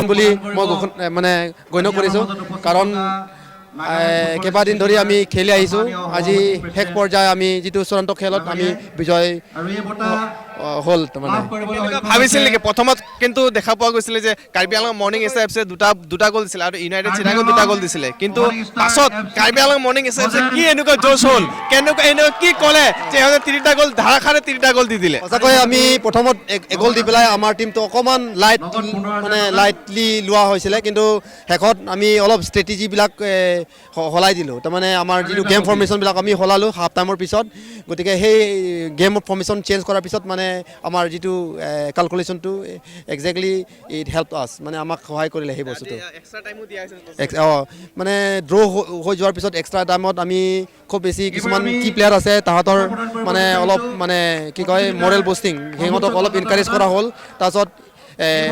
বুলি মই মানে গণ্য কৰিছোঁ কাৰণ কেইবাদিন ধৰি আমি খেলি আহিছোঁ আজি শেষ পৰ্যায় আমি যিটো চূড়ান্ত খেলত আমি বিজয় হ'ল তাৰমানে ভাবিছিল নেকি প্ৰথমত কিন্তু দেখা পোৱা গৈছিলে যে কাৰ্বি আংলং মৰ্নিং এছএফচি দুটা গ'ল দিছিলে আৰু ইউনাইটেড চিটাগং 2টা গ'ল দিছিলে কিন্তু পাছত কাৰ্বি আংলং মৰ্নিং এছএফচি কি এনেকুৱা জোচ হ'ল এনেকুৱা কি ক'লে যে সিহঁতে 3টা গ'ল ধাৰাসাৰে 3টা গ'ল দি দিলে সঁচাকৈ আমি প্ৰথমত গ'ল দি পেলাই আমাৰ টীমটো অকণমান লাইটলি লোৱা হৈছিলে কিন্তু শেষত আমি অলপ ষ্ট্ৰেটেজিবিলাক সলাই দিলোঁ তাৰমানে আমাৰ যিটো গেম ফৰ্মেশ্যনবিলাক আমি সলালোঁ হাফ টাইমৰ পিছত গতিকে সেই গেম ফৰ্মেশ্যন চেঞ্জ কৰাৰ পিছত মানে আমাৰ যিটো কেলকুলেশ্যনটো একজেক্টলি ইট হেল্প আছ মানে আমাক সহায় কৰিলে সেই বস্তুটো মানে ড্ৰ' হৈ যোৱাৰ পিছত এক্সট্ৰা টাইমত আমি খুব বেছি কিছুমান কি প্লেয়াৰ আছে তাহাঁতৰ মানে অলপ মানে কি কয় মৰেল বুষ্টিং সিহঁতক অলপ ইনকাৰেজ কৰা হ'ল তাৰপিছত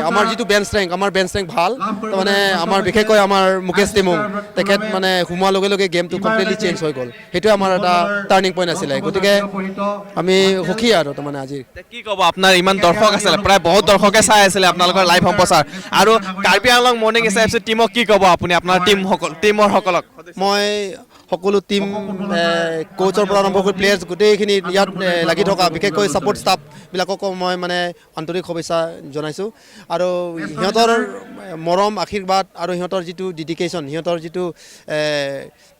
আমাৰ যিটো বেঞ্চ ষ্ট্ৰেংথ ভাল তাৰমানে আমাৰ বিশেষকৈ আমাৰ মুকেশ টেমুং তেখেত মানে সোমোৱাৰ লগে লগে গেমটো কমপ্লিটলি চেঞ্জ হৈ গ'ল সেইটোৱে আমাৰ এটা টাৰ্ণিং পইণ্ট আছিলে গতিকে আমি সুখী আৰু তাৰমানে আজি কি ক'ব আপোনাৰ ইমান দৰ্শক আছিলে প্ৰায় বহুত দৰ্শকে চাই আছিলে আপোনালোকৰ লাইভ সম্প্ৰচাৰ আৰু কাৰ্বি আংলং মৰ্নিং এছএফচি টীমক কি ক'ব আপুনি আপোনাৰ টীমৰ সকলক মই সকলো টীম কোচৰ পৰা আৰম্ভ কৰি প্লেয়াৰ্ছ গোটেইখিনি ইয়াত লাগি থকা বিশেষকৈ ছাপৰ্ট ষ্টাফবিলাককো মই মানে আন্তৰিক শুভেচ্ছা জনাইছোঁ আৰু সিহঁতৰ মৰম আশীৰ্বাদ আৰু সিহঁতৰ যিটো ডেডিকেশ্যন সিহঁতৰ যিটো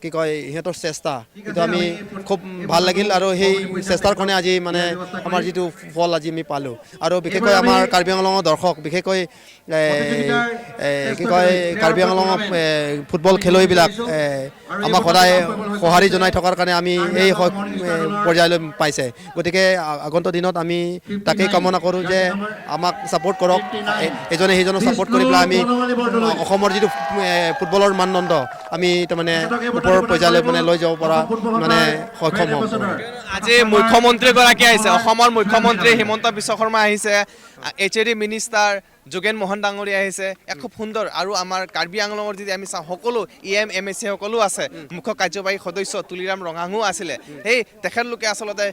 কি কয় সিহঁতৰ চেষ্টা সেইটো আমি খুব ভাল লাগিল আৰু সেই চেষ্টাৰ কাৰণে আজি মানে আমাৰ যিটো ফল আজি আমি পালোঁ আৰু বিশেষকৈ আমাৰ কাৰ্বি আংলঙৰ দৰ্শক বিশেষকৈ কি কয় কাৰ্বি আংলঙৰ ফুটবল খেলুৱৈবিলাক আমাক সদায় সঁহাৰি জনাই থকাৰ কাৰণে আমি এই পৰ্যায়লৈ পাইছে গতিকে আগন্তুক দিনত আমি তাকেই কামনা কৰোঁ যে আমাক ছাপোৰ্ট কৰক এজনে সেইজনক ছাপোৰ্ট কৰি পেলাই আমি অসমৰ যিটো ফুটবলৰ মানদণ্ড আমি তাৰমানে ওপৰৰ পৰ্যায়লৈ মানে লৈ যাব পৰা মানে সক্ষম হ'ম আজি মুখ্যমন্ত্ৰীগৰাকী আহিছে অসমৰ মুখ্যমন্ত্ৰী হিমন্ত বিশ্ব শৰ্মা আহিছে HAD মিনিষ্টাৰ যোগেন মোহন ডাঙৰীয়া আহিছে এক খুব সুন্দৰ আৰু আমাৰ কাৰ্বি আংলঙৰ যদি আমি চাওঁ সকলো EM MSC সকলো আছে মুখ্য কাৰ্যবাহী সদস্য তুলিৰাম ৰঙাঙো আছিলে সেই তেখেতলোকে আচলতে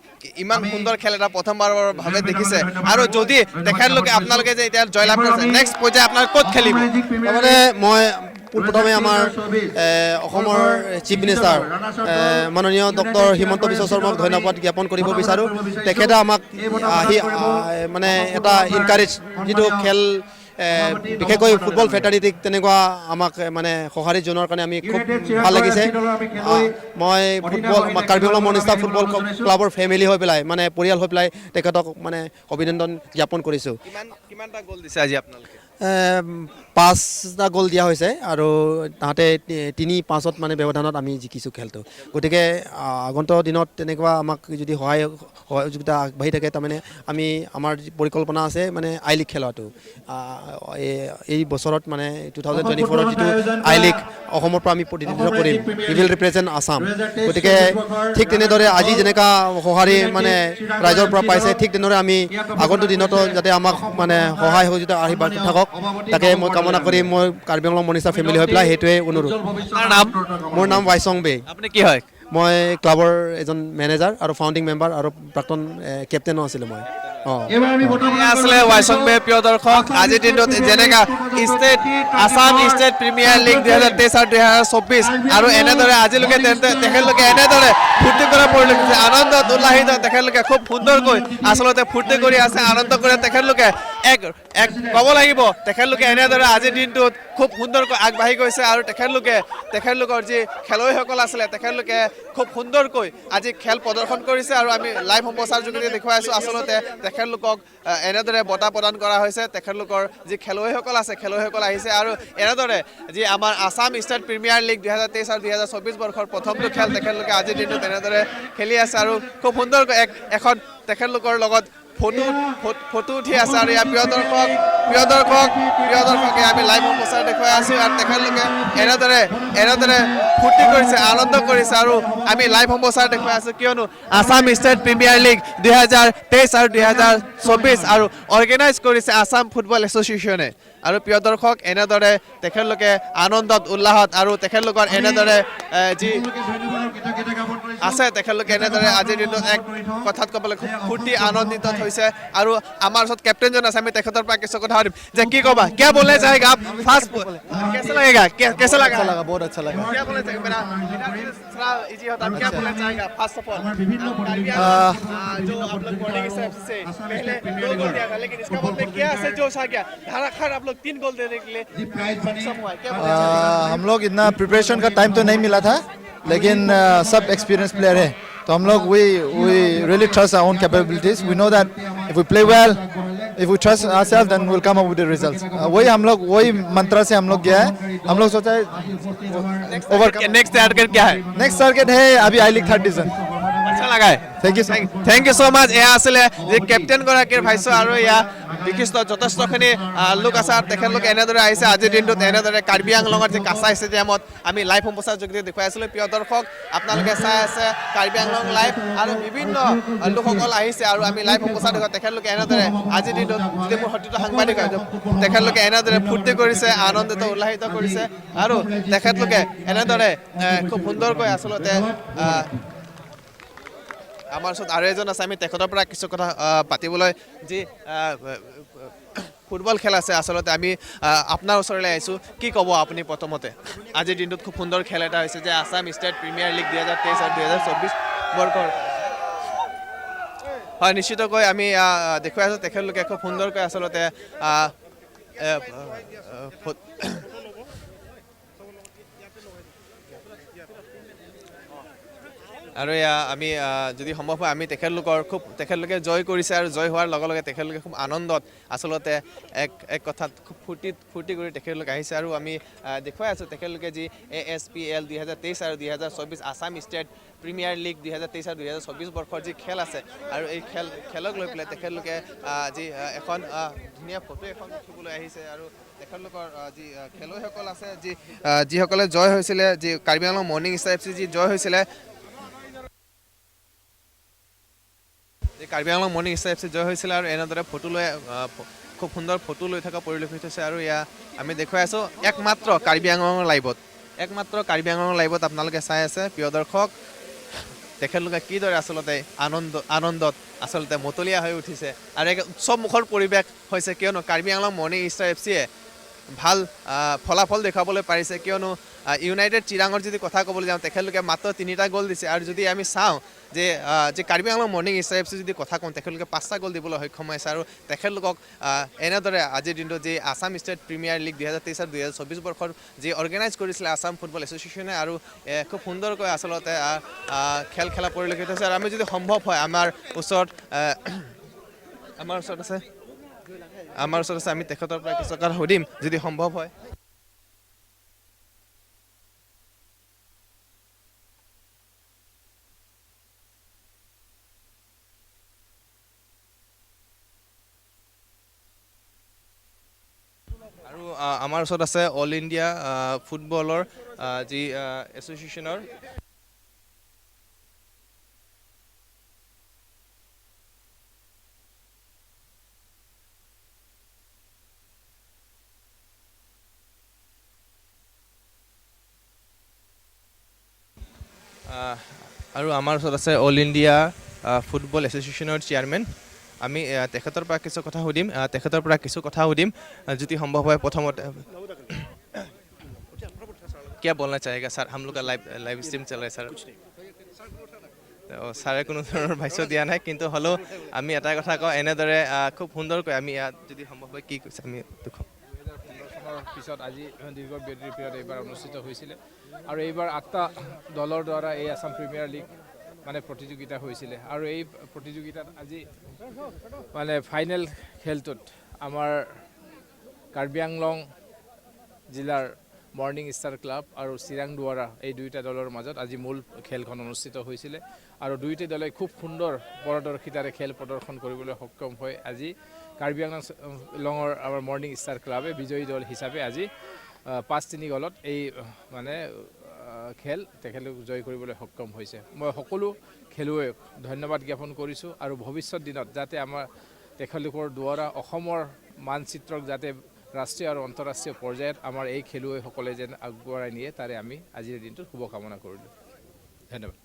ইমান সুন্দৰ খেল এটা প্ৰথমবাৰৰ ভাৱে দেখিছে আৰু যদি তেখেতলোকে আপোনালোকে যে এতিয়া জয়লাভ কৰিছে নেক্সট পৰ্যায়ে আপোনাৰ ক'ত খেলিব তাৰমানে মই পোনপ্ৰথমে আমাৰ অসমৰ চিফ মিনিষ্টাৰ মাননীয় ডক্টৰ হিমন্ত বিশ্ব শৰ্মাক ধন্যবাদ জ্ঞাপন কৰিব বিচাৰোঁ তেখেতে আমাক আহি মানে এটা ইনকাৰেজ যিটো খেল বিশেষকৈ ফুটবল ফেটাৰিটিক তেনেকুৱা আমাক মানে সঁহাৰি জনোৱাৰ কাৰণে আমি খুব ভাল লাগিছে মই football Karbi Anglong morning star football ক্লাবৰ ফেমিলি হৈ পেলাই মানে পৰিয়াল হৈ পেলাই তেখেতক মানে অভিনন্দন জ্ঞাপন কৰিছোঁ কিমানটা গ'ল দিছে আজি আপোনালোকে 5টা গ'ল দিয়া হৈছে আৰু তাহাঁতে 3-5ত মানে ব্যৱধানত আমি জিকিছোঁ খেলটো গতিকে আগন্তুক দিনত তেনেকুৱা আমাক যদি সহযোগিতা আগবাঢ়ি থাকে তাৰমানে আমি আমাৰ পৰিকল্পনা আছে মানে আই লীগ খেলাটো এই বছৰত মানে 2024ত যিটো আই লীগ অসমৰ পৰা আমি প্ৰতিনিধিত্ব কৰিম উই উইল ৰিপ্ৰেজেণ্ট আছাম গতিকে ঠিক তেনেদৰে আজি যেনেকুৱা সঁহাৰি মানে ৰাইজৰ পৰা পাইছে ঠিক তেনেদৰে আমি আগন্তুক দিনতো যাতে আমাক মানে সহায় সহযোগিতা আশীৰ্বাদ থাকক তাকে মই কামনা কৰি মই Karbi Anglong morning star family হৈ পেলাই সেইটোৱে অনুৰোধ মোৰ নাম ৱাইচং বে আপুনি কি হয় মই ক্লাবৰ এজন মেনেজাৰ আৰু ফাউণ্ডিং মেম্বাৰ আৰু প্ৰাক্তন কেপ্টেইনো আছিলোঁ মই আসলে ওয়াইসং বে প্ৰিয় দৰ্শক আজিৰ দিনত যেনেকা আসাম ষ্টেট প্ৰিমিয়াৰ লীগ 2023 আৰু 2024 আৰু এনেদৰে আজিলৈকে তেখেতলোকে এনেদৰে ফূৰ্তি কৰা পৰিলক্ষিত আনন্দত উল্লাসিত তেখেতলোকে খুব সুন্দৰকৈ আচলতে ফূৰ্তি কৰি আছে আনন্দ কৰি তেখেতলোকে এক ক'ব লাগিব তেখেতলোকে এনেদৰে আজিৰ দিনটোত খুব সুন্দৰকৈ আগবাঢ়ি গৈছে আৰু তেখেতলোকৰ যি খেলুৱৈসকল আছিলে তেখেতলোকে খুব সুন্দৰকৈ আজি খেল প্ৰদৰ্শন কৰিছে আৰু আমি লাইভ সম্প্ৰচাৰ যোগেদি দেখুৱাই আছোঁ আচলতে তেখেতলোকক এনেদৰে বঁটা প্ৰদান কৰা হৈছে তেখেতলোকৰ যি খেলুৱৈসকল আছে খেলুৱৈসকল আহিছে আৰু এনেদৰে যি আমাৰ আসাম ষ্টেট প্ৰিমিয়াৰ লীগ 2023 আৰু 2024 বৰ্ষৰ প্ৰথমটো খেল তেখেতলোকে আজিৰ দিনটোত এনেদৰে খেলি আছে আৰু খুব সুন্দৰকৈ এখন তেখেতলোকৰ লগত ফটো উঠি আছে আৰু ইয়াৰ প্ৰিয় দৰ্শকে আমি লাইভ সম্প্ৰচাৰ দেখুৱাই আছোঁ আৰু তেখেতলোকে এনেদৰে ফূৰ্তি কৰিছে আনন্দ কৰিছে আৰু আমি লাইভ সম্প্ৰচাৰ দেখুৱাই আছোঁ কিয়নো আসাম ষ্টেট প্ৰিমিয়াৰ লীগ 2023 আৰু 2024 আৰু অৰ্গেনাইজ কৰিছে আসাম ফুটবল এছ'চিয়েশ্যনে আৰু প্ৰিয় দৰ্শক এনেদৰে তেখেতলোকে আনন্দত উল্লাহত আৰু তেখেতলোকৰ এনেদৰে যি আছে তেখেতলোকে এনেদৰে আজিৰ দিনটোত এক কথাত ক'বলৈ খুব ফূৰ্তি আনন্দিত হৈছে আৰু আমাৰ ওচৰত কেপ্টেইনজন আছে আমি তেখেতৰ পৰা কিছু কথা সুধিম যে কি ক'বা क्या बोलना चाहेगा आप फास्ट कैसा लगेगा कैसा लगा अच्छा लगा, बहुत अच्छा लगा। क्या बोलना चाहेगा मेरा थोड़ा इजी होता क्या बोलना चाहेगा फर्स्ट ऑफ ऑल जो आप लोग बॉलिंग से पहले 2 गोल दिया था लेकिन इसका बाद में क्या से जोश आ गया धड़ाधड़ आप लोग 3 गोल देने के लिए सक्षम हुआ क्या बोलना चाहेगा हम लोग इतना प्रिपरेशन का टाइम तो नहीं मिला था, लेकिन सब एक्सपीरियंस प्लेयर है, तो हम लोग we really trust our own capabilities. We know that if we play well, if we trust ourselves, then we'll come up with the results. वही मंत्र से हम लोग गया है। हम लोग सोचा है नेक्स्ट टारगेट क्या है नेक्स्ट टारगेट है अभी आई लीग 3rd डिवीजन। अच्छा लगा है थैंक यू सो माच এয়া আছিলে যে কেপ্টেইন গৰাকীৰ ভাষ্য আৰু এয়া বিশিষ্ট যথেষ্টখিনি লোক আছে আৰু তেখেতলোক এনেদৰে আহিছে আজিৰ দিনটোত এনেদৰে কাৰ্বি আংলঙৰ যে কাছা ষ্টেডিয়ামত আমি লাইভ সম্প্ৰচাৰ যোগেদি দেখুৱাই আছিলোঁ প্ৰিয় দৰ্শক আপোনালোকে চাই আছে কাৰ্বি আংলং লাইভ আৰু বিভিন্ন লোকসকল আহিছে আৰু আমি লাইভ সম্প্ৰচাৰ দেখুৱাই তেখেতলোকে এনেদৰে আজিৰ দিনটোত যদি মোৰ সতীৰ্থ সাংবাদিক হয় তেখেতলোকে এনেদৰে ফূৰ্তি কৰিছে আনন্দিত উল্লাসিত কৰিছে আৰু তেখেতলোকে এনেদৰে খুব সুন্দৰকৈ আচলতে আমাৰ ওচৰত আৰু এজন আছে আমি তেখেতৰ পৰা কিছু কথা পাতিবলৈ যি ফুটবল খেল আছে আচলতে আমি আপোনাৰ ওচৰলৈ আহিছোঁ কি ক'ব আপুনি প্ৰথমতে আজিৰ দিনটোত খুব সুন্দৰ খেল এটা হৈছে যে আছাম ষ্টেট প্ৰিমিয়াৰ লীগ 2023 আৰু 2024 বৰ্ষৰ হয় নিশ্চিতকৈ আমি দেখুৱাই আছোঁ তেখেতলোকে খুব সুন্দৰকৈ আচলতে আৰু এয়া আমি যদি সম্ভৱ হয় আমি তেখেতলোকে জয় কৰিছে আৰু জয় হোৱাৰ লগে লগে তেখেতলোকে খুব আনন্দত আচলতে এক কথাত খুব ফূৰ্তি কৰি তেখেতলোকে আহিছে আৰু আমি দেখুৱাই আছোঁ তেখেতলোকে যি ASPL 2023 আৰু 2024 আছাম ষ্টেট প্ৰিমিয়াৰ লীগ 2023 আৰু 2024 বৰ্ষৰ যি খেল আছে আৰু এই খেলক লৈ পেলাই তেখেতলোকে যি এখন ধুনীয়া ফটো এখন উঠিবলৈ আহিছে আৰু তেখেতলোকৰ যি খেলুৱৈসকল আছে যিসকলে জয় হৈছিলে যি Karbi Anglong morning star FC যি জয় হৈছিলে Karbi Anglong morning star FC জয় হৈছিলে আৰু এনেদৰে ফটো লৈ খুব সুন্দৰ ফটো লৈ থকা পৰিলক্ষিত হৈছে আৰু এয়া আমি দেখুৱাই আছোঁ একমাত্ৰ কাৰ্বি আংলঙৰ লাইভত আপোনালোকে চাই আছে প্ৰিয় দৰ্শক তেখেতলোকে কিদৰে আচলতে আনন্দত আচলতে মতলীয়া হৈ উঠিছে আৰু এক উৎসৱমুখৰ পৰিৱেশ হৈছে কিয়নো কাৰ্বি আংলং মৰ্ণিং ষ্টাৰ FCয়ে ভাল ফলাফল দেখাবলৈ পাৰিছে কিয়নো ইউনাইটেড চিৰাঙৰ যদি কথা ক'বলৈ যাওঁ তেখেতলোকে মাত্ৰ 3টা গ'ল দিছে আৰু যদি আমি চাওঁ যে Karbi Anglong morning star FC যদি কথা কওঁ তেখেতলোকে 5টা গ'ল দিবলৈ সক্ষম হৈছে আৰু তেখেতলোকক এনেদৰে আজিৰ দিনটোত যি আছাম ষ্টেট প্ৰিমিয়াৰ লীগ 2023 আৰু 2024 বৰ্ষৰ যি অৰ্গেনাইজ কৰিছিলে আছাম ফুটবল এছ'চিয়েশ্যনে আৰু খুব সুন্দৰকৈ আচলতে খেল খেলা পৰিলক্ষিত হৈছে আৰু আমি যদি সম্ভৱ হয় আমাৰ ওচৰত আছে আমি তেখেতৰ পৰা কিছু কথা সুধিম যদি সম্ভৱ হয় আৰু আমাৰ ওচৰত আছে অল ইণ্ডিয়া ফুটবলৰ যি এছ'চিয়েশ্যনৰ আৰু আমাৰ ওচৰত আছে অল ইণ্ডিয়া ফুটবল এছ'চিয়েশ্যনৰ চেয়াৰমেন আমি তেখেতৰ পৰা কিছু কথা সুধিম যদি সম্ভৱ হয় প্ৰথমতে क्या बोलना चाहेगा सर हम लोग का लाइव स्ट्रीम चल रहा है सर ছাৰে কোনো ধৰণৰ ভাষ্য দিয়া নাই কিন্তু হ'লেও আমি এটা কথা কওঁ এনেদৰে খুব সুন্দৰকৈ আমি ইয়াত যদি সম্ভৱ হয় কি কৈছে আমি দেখুৱাম পিছত আজি দীৰ্ঘ বিৰতিৰ পিছত এইবাৰ অনুষ্ঠিত হৈছিলে আৰু এইবাৰ 8টা দলৰ দ্বাৰা এই আছাম প্ৰিমিয়াৰ লীগ মানে প্ৰতিযোগিতা হৈছিলে আৰু এই প্ৰতিযোগিতাত আজি মানে ফাইনেল খেলটোত আমাৰ কাৰ্বি আংলং জিলাৰ মৰ্ণিং ষ্টাৰ ক্লাব আৰু চিৰাং দুৱাৰা এই দুইটা দলৰ মাজত আজি মূল খেলখন অনুষ্ঠিত হৈছিলে আৰু দুইটা দলে খুব সুন্দৰ পাৰদৰ্শিতাৰে খেল প্ৰদৰ্শন কৰিবলৈ সক্ষম হয় আজি কাৰ্বি আংলঙৰ আমাৰ মৰ্ণিং ষ্টাৰ ক্লাবে বিজয়ী দল হিচাপে আজি 5-3 গলত এই মানে খেল তেখেতলোক জয় কৰিবলৈ সক্ষম হৈছে মই সকলো খেলুৱৈক ধন্যবাদ জ্ঞাপন কৰিছোঁ আৰু ভৱিষ্যত দিনত যাতে আমাৰ তেখেতলোকৰ দ্বাৰা অসমৰ মানচিত্ৰক যাতে ৰাষ্ট্ৰীয় আৰু আন্তঃৰাষ্ট্ৰীয় পৰ্যায়ত আমাৰ এই খেলুৱৈসকলে যেন আগবঢ়াই নিয়ে তাৰে আমি আজিৰ দিনটোত শুভকামনা কৰিলোঁ ধন্যবাদ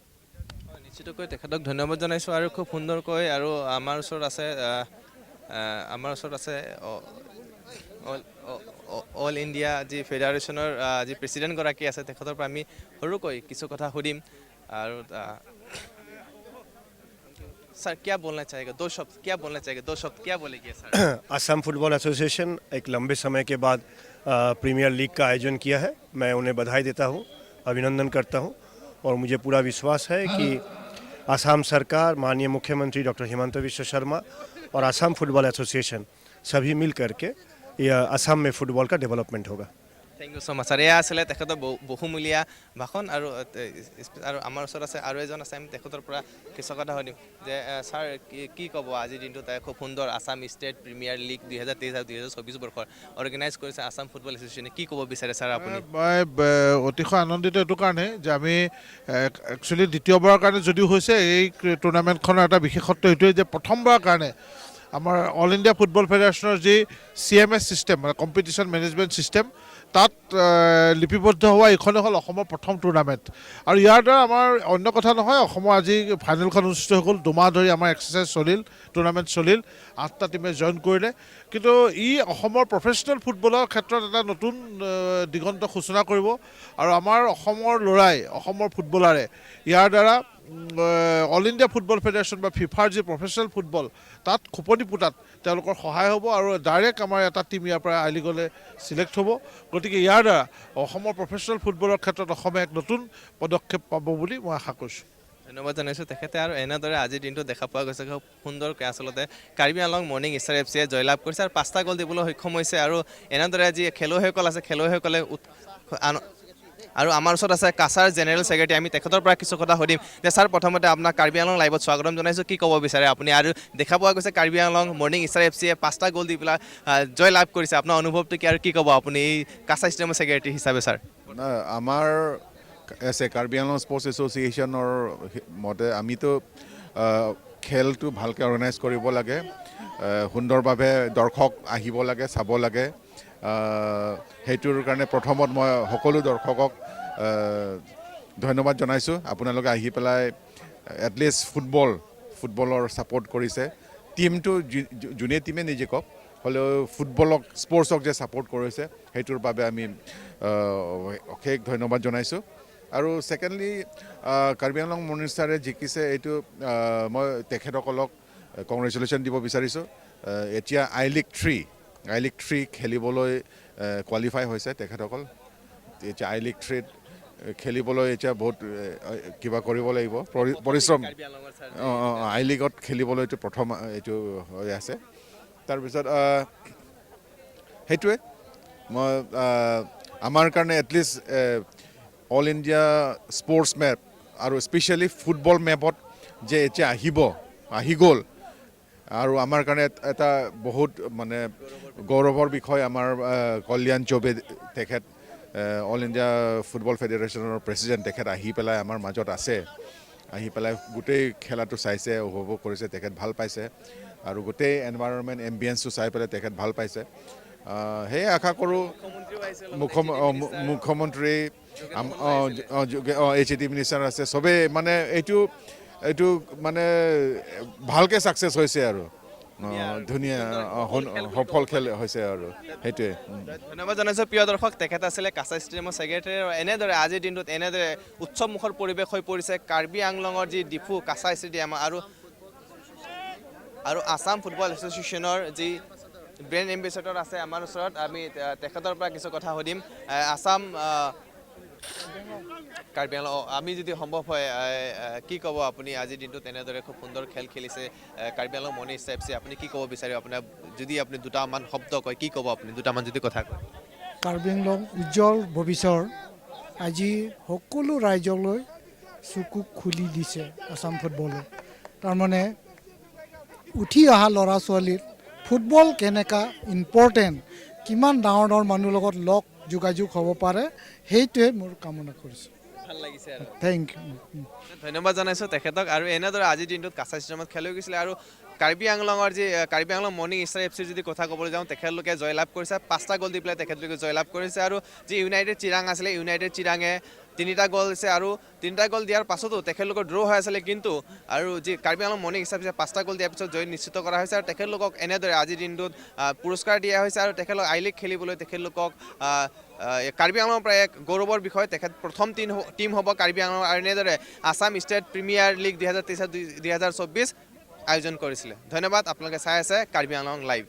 নিশ্চিতকৈ তেখেতক ধন্যবাদ জনাইছোঁ আৰু খুব সুন্দৰকৈ আৰু আমাৰ ওচৰত আছে অল ইণ্ডিয়া যি ফেডাৰেশ্যনৰ যি প্ৰেচিডেণ্টগৰাকী আছে তেখেতৰ পৰা আমি সৰুকৈ কিছু কথা সুধিম আৰু सर क्या बोलना चाहेगा 2 शब्द क्या बोलेंगे सर असम फुटबॉल एसोसिएशन एक लंबे समय के बाद प्रीमियर लीग का आयोजन किया है। मैं उन्हें बधाई देता हूं, अभिनंदन करता हूं और मुझे पूरा विश्वास है कि असम सरकार, माननीय मुख्यमंत्री डॉक्टर हिमंत बिश्व शर्मा और असम फुटबॉल एसोसिएशन सभी मिल करके यह असम में फुटबॉल का डेवलपमेंट होगा। Thank you so much sir. एया आছিলে তেখেতৰ বহুমূলীয়া ভাষণ আৰু আমাৰ ওচৰত আছে আৰু এজন আছে আমি তেখেতৰ পৰা কিছু কথা সুধিম যে ছাৰ কি ক'ব আজিৰ দিনটোত খুব সুন্দৰ আসাম ষ্টেট প্ৰিমিয়াৰ লীগ 2023 আৰু 2024 বৰ্ষৰ অৰ্গেনাইজ কৰিছে আসাম ফুটবল এছ'চিয়েশ্যনে কি ক'ব বিচাৰে ছাৰ আপুনি মই অতিশয় আনন্দিত এইটো কাৰণে যে আমি একচুৱেলি দ্বিতীয়বাৰৰ কাৰণে যদিও হৈছে এই টুৰ্ণামেণ্টখনৰ এটা বিশেষত্ব এইটোৱে যে প্ৰথমবাৰৰ কাৰণে আমাৰ অল ইণ্ডিয়া ফুটবল ফেডাৰেশ্যনৰ যি CMS ছিষ্টেম মানে কম্পিটিশ্যন মেনেজমেণ্ট ছিষ্টেম তাত লিপিবদ্ধ হোৱা এইখনে হ'ল অসমৰ প্ৰথম টুৰ্ণামেণ্ট আৰু ইয়াৰ দ্বাৰা আমাৰ অন্য কথা নহয় অসমৰ আজি ফাইনেলখন অনুষ্ঠিত হৈ গ'ল 2 মাহ ধৰি আমাৰ এক্সাৰচাইজ চলিল টুৰ্ণামেণ্ট চলিল 8টা টিমে জইন কৰিলে কিন্তু ই অসমৰ প্ৰফেচনেল ফুটবলৰ ক্ষেত্ৰত এটা নতুন দিগন্ত সূচনা কৰিব আৰু আমাৰ অসমৰ ল'ৰাই অসমৰ ফুটবলাৰে ইয়াৰ দ্বাৰা অল ইণ্ডিয়া ফুটবল ফেডাৰেশ্যন বা ফিফাৰ যি প্ৰফেচনেল ফুটবল তাত খোপনি পোটাত তেওঁলোকৰ সহায় হ'ব আৰু ডাইৰেক্ট আমাৰ এটা টিম ইয়াৰ পৰা আই লিগলৈ চিলেক্ট হ'ব গতিকে ইয়াৰ দ্বাৰা অসমৰ প্ৰফেচনেল ফুটবলৰ ক্ষেত্ৰত অসমে এক নতুন পদক্ষেপ পাব বুলি মই আশা কৰিছোঁ ধন্যবাদ জনাইছোঁ তেখেতে আৰু এনেদৰে আজিৰ দিনটো দেখা পোৱা গৈছে খুব সুন্দৰকৈ আচলতে কাৰ্বি আংলং মৰ্ণিং ষ্টাৰ FCয়ে জয়লাভ কৰিছে আৰু 5টা গ'ল দিবলৈ সক্ষম হৈছে আৰু এনেদৰে যি খেলুৱৈসকল আছে খেলুৱৈসকলে আৰু আমাৰ ওচৰত আছে কাছাৰ জেনেৰেল ছেক্ৰেটাৰী আমি তেখেতৰ পৰা কিছু কথা সুধিম যে ছাৰ প্ৰথমতে আপোনাক কাৰ্বি আংলং লাইভত স্বাগতম জনাইছোঁ কি ক'ব বিচাৰে আপুনি আৰু দেখা পোৱা গৈছে কাৰ্বি আংলং মৰ্ণিং ষ্টাৰ FCয়ে 5টা গ'ল দি পেলাই জয় লাভ কৰিছে আপোনাৰ অনুভৱটো কি আৰু কি ক'ব আপুনি এই কাছা ষ্টেডিয়ামৰ ছেক্ৰেটাৰী হিচাপে ছাৰ আমাৰ এছ এ কাৰ্বি আংলং স্পৰ্টছ এছ'চিয়েশ্যনৰ মতে আমিতো খেলটো ভালকৈ অৰ্গেনাইজ কৰিব লাগে সুন্দৰভাৱে দৰ্শক আহিব লাগে চাব লাগে সেইটোৰ কাৰণে প্ৰথমত মই সকলো দৰ্শকক ধন্যবাদ জনাইছোঁ আপোনালোকে আহি পেলাই এটলিষ্ট ফুটবলৰ ছাপোৰ্ট কৰিছে টিমটো যোনে টিমে নিজে কওক হ'লেও ফুটবলক স্পৰ্টছক যে ছাপোৰ্ট কৰিছে সেইটোৰ বাবে আমি অশেষ ধন্যবাদ জনাইছোঁ আৰু ছেকেণ্ডলি কাৰ্বি আংলং মৰ্ণিং ষ্টাৰে জিকিছে এইটো মই তেখেতসকলক কংগ্ৰেচুলেশ্যন দিব বিচাৰিছোঁ এতিয়া আই লিগ 3 খেলিবলৈ কোৱালিফাই হৈছে তেখেতসকল এতিয়া আই লিগ 3 খেলিবলৈ এতিয়া বহুত কিবা কৰিব লাগিব পৰিশ্ৰম আই লিগত খেলিবলৈ এইটো প্ৰথম এইটো হৈ আছে তাৰপিছত সেইটোৱে মই আমাৰ কাৰণে at least all India sports map আৰু স্পেচিয়েলি ফুটবল মেপত যে এতিয়া আহি গ'ল আৰু আমাৰ কাৰণে এটা বহুত মানে গৌৰৱৰ বিষয় আমাৰ কল্যাণ চৌবে তেখেত অল ইণ্ডিয়া ফুটবল ফেডাৰেশ্যনৰ প্ৰেচিডেণ্ট তেখেত আহি পেলাই আমাৰ মাজত আছে আহি পেলাই গোটেই খেলাটো চাইছে উপভোগ কৰিছে তেখেত ভাল পাইছে আৰু গোটেই এনভাইৰনমেণ্ট এম্বিয়েন্সটো চাই পেলাই তেখেত ভাল পাইছে সেয়ে আশা কৰোঁ মুখ্যমন্ত্ৰী HAT মিনিষ্টাৰ আছে চবেই মানে এইটো মানে ভালকৈ ছাকচেছ হৈছে আৰু ধুনীয়া সফল খেল হৈছে আৰু সেইটোৱে ধন্যবাদ জনাইছোঁ প্ৰিয় দৰ্শক তেখেত আছিলে কাছা ষ্টেডিয়ামৰ ছেক্ৰেটাৰী আৰু এনেদৰে আজিৰ দিনটোত এনেদৰে উৎসৱমুখৰ পৰিৱেশ হৈ পৰিছে কাৰ্বি আংলঙৰ যি ডিফু কাছা ষ্টেডিয়াম আৰু আসাম ফুটবল এছ'চিয়েশ্যনৰ যি ব্ৰেণ্ড এম্বেচেডৰ আছে আমাৰ ওচৰত আমি তেখেতৰ পৰা কিছু কথা সুধিম আসাম কাৰ্বি আংলং আমি যদি সম্ভৱ হয় কি ক'ব আপুনি আজিৰ দিনটোত এনেদৰে খুব সুন্দৰ খেল খেলিছে Karbi Anglong morning star FC আপুনি কি ক'ব বিচাৰিব আপোনাৰ যদি আপুনি দুটামান শব্দ কয় কি ক'ব আপুনি দুটামান যদি কথা কয় কাৰ্বি আংলং উজ্জ্বল ভৱিষ্যৰ আজি সকলো ৰাইজলৈ চকু খুলি দিছে আসাম ফুটবলে তাৰমানে উঠি অহা ল'ৰা ছোৱালীৰ ফুটবল কেনেকুৱা ইম্পৰ্টেণ্ট কিমান ডাঙৰ মানুহৰ লগত লগ যোগাযোগ হ'ব পাৰে সেইটোৱে মোৰ কামনা কৰিছোঁ ভাল লাগিছে আৰু থেংক ইউ ধন্যবাদ জনাইছোঁ তেখেতক আৰু এনেদৰে আজিৰ দিনটোত কাছা ষ্টেডিয়ামত খেল হৈ গৈছিলে আৰু কাৰ্বি আংলঙৰ যি Karbi Anglong morning star F চিৰ যদি কথা ক'বলৈ যাওঁ তেখেতলোকে জয়লাভ কৰিছে 5টা গ'ল দি পেলাই তেখেতলোকে জয়লাভ কৰিছে আৰু যি ইউনাইটেড চিৰাং আছিলে ইউনাইটেড চিৰাঙে 3টা গ'ল দিছে আৰু 3টা গ'ল দিয়াৰ পাছতো তেখেতলোকৰ ড্ৰ হৈ আছিলে কিন্তু আৰু যি কাৰ্বি আংলং মৰ্ণিং ষ্টাৰ 5টা গ'ল দিয়াৰ পিছত জয় নিশ্চিত কৰা হৈছে আৰু তেখেতলোকক এনেদৰে আজিৰ দিনটোত পুৰস্কাৰ দিয়া হৈছে আৰু তেখেতলোক আই লিগ খেলিবলৈ তেখেতলোকক কাৰ্বি আংলঙৰ পৰা এক গৌৰৱৰ বিষয় তেখেত প্ৰথম টিম হ'ব কাৰ্বি আংলং আৰু এনেদৰে আছাম ষ্টেট প্ৰিমিয়াৰ লীগ 2023-2024 আয়োজন কৰিছিলে ধন্যবাদ আপোনালোকে চাই আছে কাৰ্বি আংলং লাইভ